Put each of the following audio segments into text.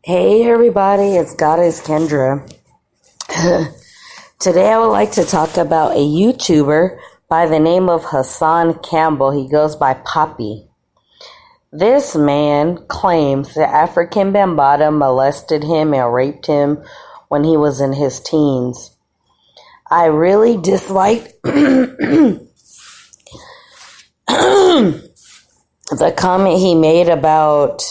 Hey everybody, it's Goddess Kendra. Today I would like to talk about a YouTuber by the name of Hassan Campbell. He goes by Poppy. This man claims that African Bambaataa molested him and raped him when he was in his teens. I really disliked the comment he made about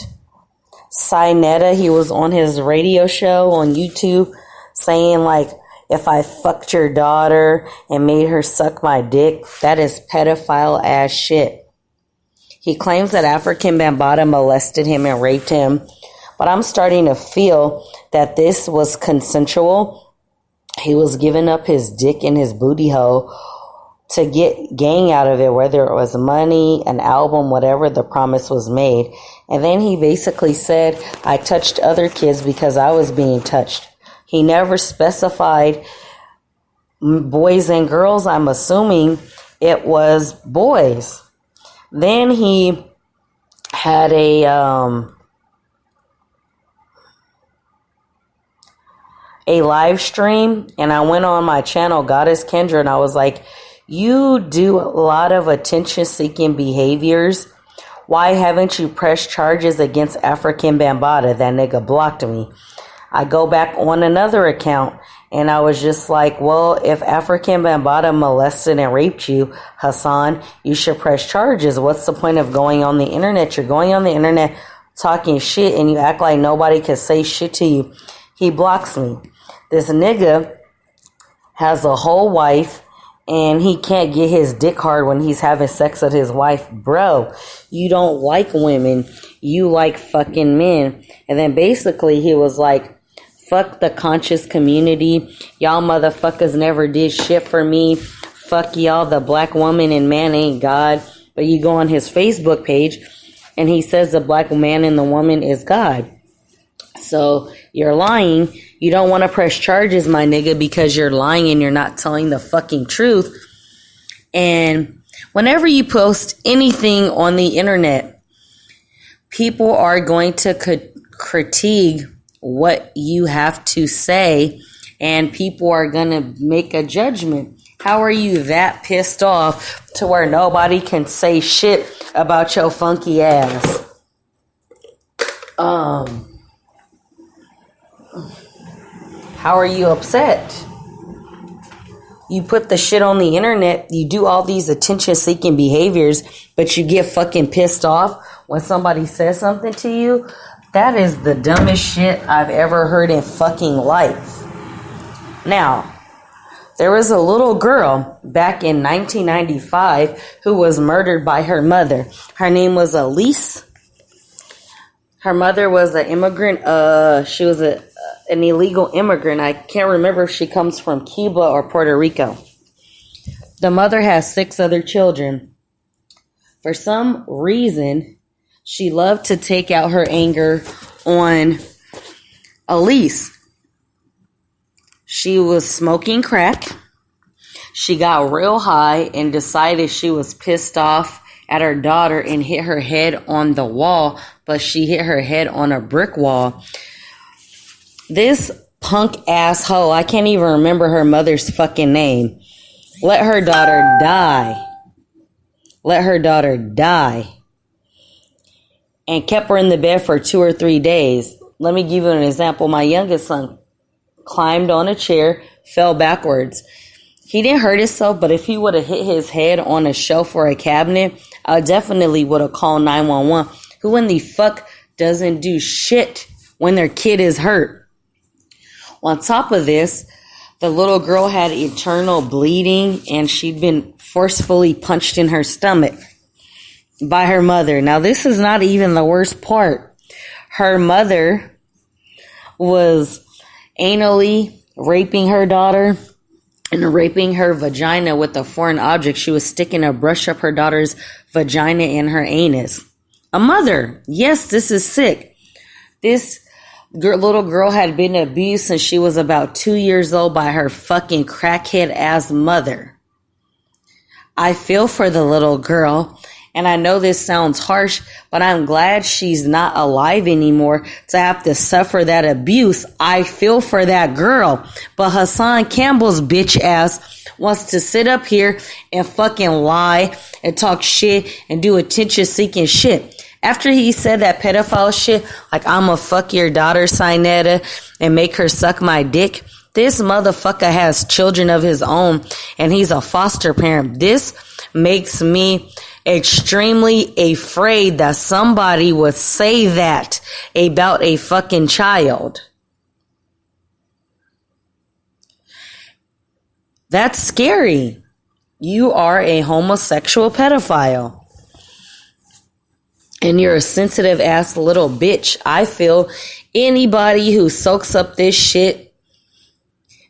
Sinetta. He was on his radio show on YouTube saying, like, if I fucked your daughter and made her suck my dick, that is pedophile ass shit. He claims that African Bambaataa molested him and raped him, but I'm starting to feel that this was consensual. He was giving up his dick and his booty hole to get gang out of it, whether it was money, an album, whatever the promise was made. And then he basically said, I touched other kids because I was being touched. He never specified boys and girls. I'm assuming it was boys. Then he had a live stream, and I went on my channel, Goddess Kendra, and I was like, you do a lot of attention-seeking behaviors. Why haven't you pressed charges against African Bambaataa? That nigga blocked me. I go back on another account, and I was just like, well, if African Bambaataa molested and raped you, Hassan, you should press charges. What's the point of going on the internet? You're going on the internet talking shit, and you act like nobody can say shit to you. He blocks me. This nigga has a whole wife, and he can't get his dick hard when he's having sex with his wife. Bro, you don't like women. You like fucking men. And then basically he was like, fuck the conscious community. Y'all motherfuckers never did shit for me. Fuck y'all. The black woman and man ain't God. But you go on his Facebook page and he says the black man and the woman is God. So you're lying. You don't want to press charges, my nigga, because you're lying and you're not telling the fucking truth. And whenever you post anything on the internet, people are going to critique what you have to say, and people are going to make a judgment. How are you that pissed off to where nobody can say shit about your funky ass? How are you upset? You put the shit on the internet, you do all these attention-seeking behaviors, but you get fucking pissed off when somebody says something to you? That is the dumbest shit I've ever heard in fucking life. Now, there was a little girl back in 1995 who was murdered by her mother. Her name was Elise. Her mother was an immigrant. She was an illegal immigrant. I can't remember if she comes from Cuba or Puerto Rico. The mother has 6 other children. For some reason, she loved to take out her anger on Elise. She was smoking crack. She got real high and decided she was pissed off at her daughter and hit her head on the wall, but she hit her head on a brick wall. This punk asshole, I can't even remember her mother's fucking name, let her daughter die. Let her daughter die. And kept her in the bed for 2 or 3 days. Let me give you an example. My youngest son climbed on a chair, fell backwards. He didn't hurt himself, but if he would have hit his head on a shelf or a cabinet, I definitely would have called 911. Who in the fuck doesn't do shit when their kid is hurt? On top of this, the little girl had internal bleeding and she'd been forcefully punched in her stomach by her mother. Now, this is not even the worst part. Her mother was anally raping her daughter and raping her vagina with a foreign object. She was sticking a brush up her daughter's vagina and her anus. A mother. Yes, this is sick. This little girl had been abused since she was about 2 years old by her fucking crackhead ass mother. I feel for the little girl, And I know this sounds harsh, but I'm glad she's not alive anymore to have to suffer that abuse. I feel for that girl. But Hassan Campbell's bitch ass wants to sit up here and fucking lie and talk shit and do attention seeking shit. After he said that pedophile shit, like I'ma fuck your daughter, Sinetta, and make her suck my dick, this motherfucker has children of his own and he's a foster parent. This makes me extremely afraid that somebody would say that about a fucking child. That's scary. You are a homosexual pedophile. And you're a sensitive ass little bitch. I feel anybody who soaks up this shit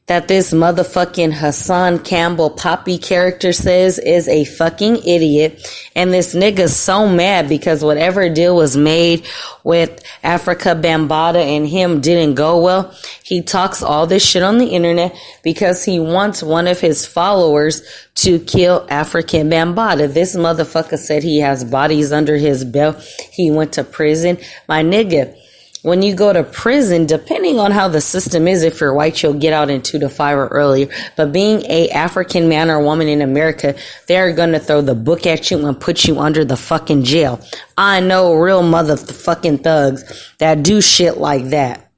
that this motherfucking Hassan Campbell Poppy character says is a fucking idiot. And this nigga's so mad because whatever deal was made with Africa Bambaataa and him didn't go well. He talks all this shit on the internet because he wants one of his followers to kill African Bambaataa. This motherfucker said he has bodies under his belt. He went to prison. My nigga, when you go to prison, depending on how the system is, if you're white, you'll get out in 2 to 5 or earlier. But being a African man or woman in America, they're going to throw the book at you and put you under the fucking jail. I know real motherfucking thugs that do shit like that.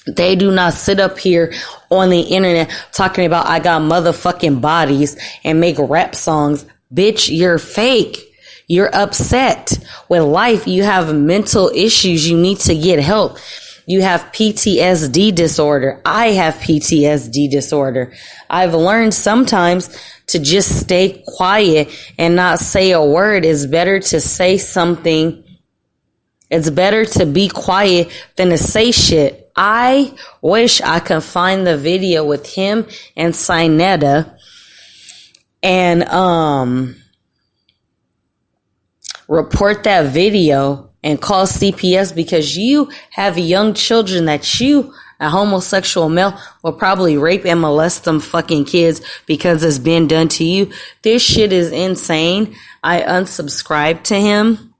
They do not sit up here on the internet talking about I got motherfucking bodies and make rap songs. Bitch, you're fake. You're upset with life. You have mental issues. You need to get help. You have PTSD disorder. I have PTSD disorder. I've learned sometimes to just stay quiet and not say a word. It's better to say something. It's better to be quiet than to say shit. I wish I could find the video with him and Sinetta and, report that video and call CPS because you have young children that you, a homosexual male, will probably rape and molest them fucking kids because it's been done to you. This shit is insane. I unsubscribed to him.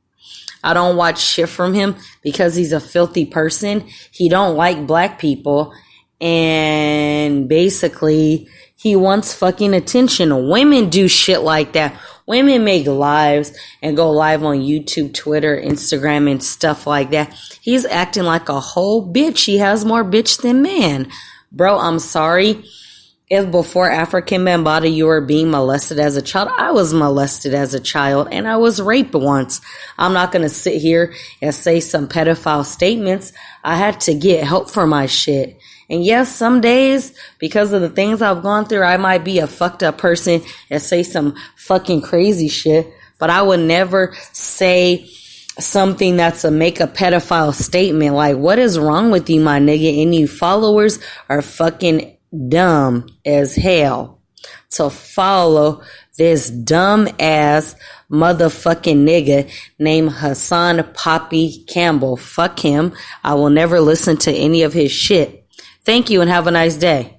I don't watch shit from him because he's a filthy person. He don't like black people. And basically, he wants fucking attention. Women do shit like that. Women make lives and go live on YouTube, Twitter, Instagram, and stuff like that. He's acting like a whole bitch. He has more bitch than man. Bro, I'm sorry. If before African Bambaataa you were being molested as a child, I was molested as a child and I was raped once. I'm not going to sit here and say some pedophile statements. I had to get help for my shit. And yes, some days, because of the things I've gone through, I might be a fucked up person and say some fucking crazy shit. But I would never say something that's a make a pedophile statement. Like, what is wrong with you, my nigga? And you followers are fucking dumb as hell to follow this dumb ass motherfucking nigga named Hassan Poppy Campbell. Fuck him. I will never listen to any of his shit. Thank you and have a nice day.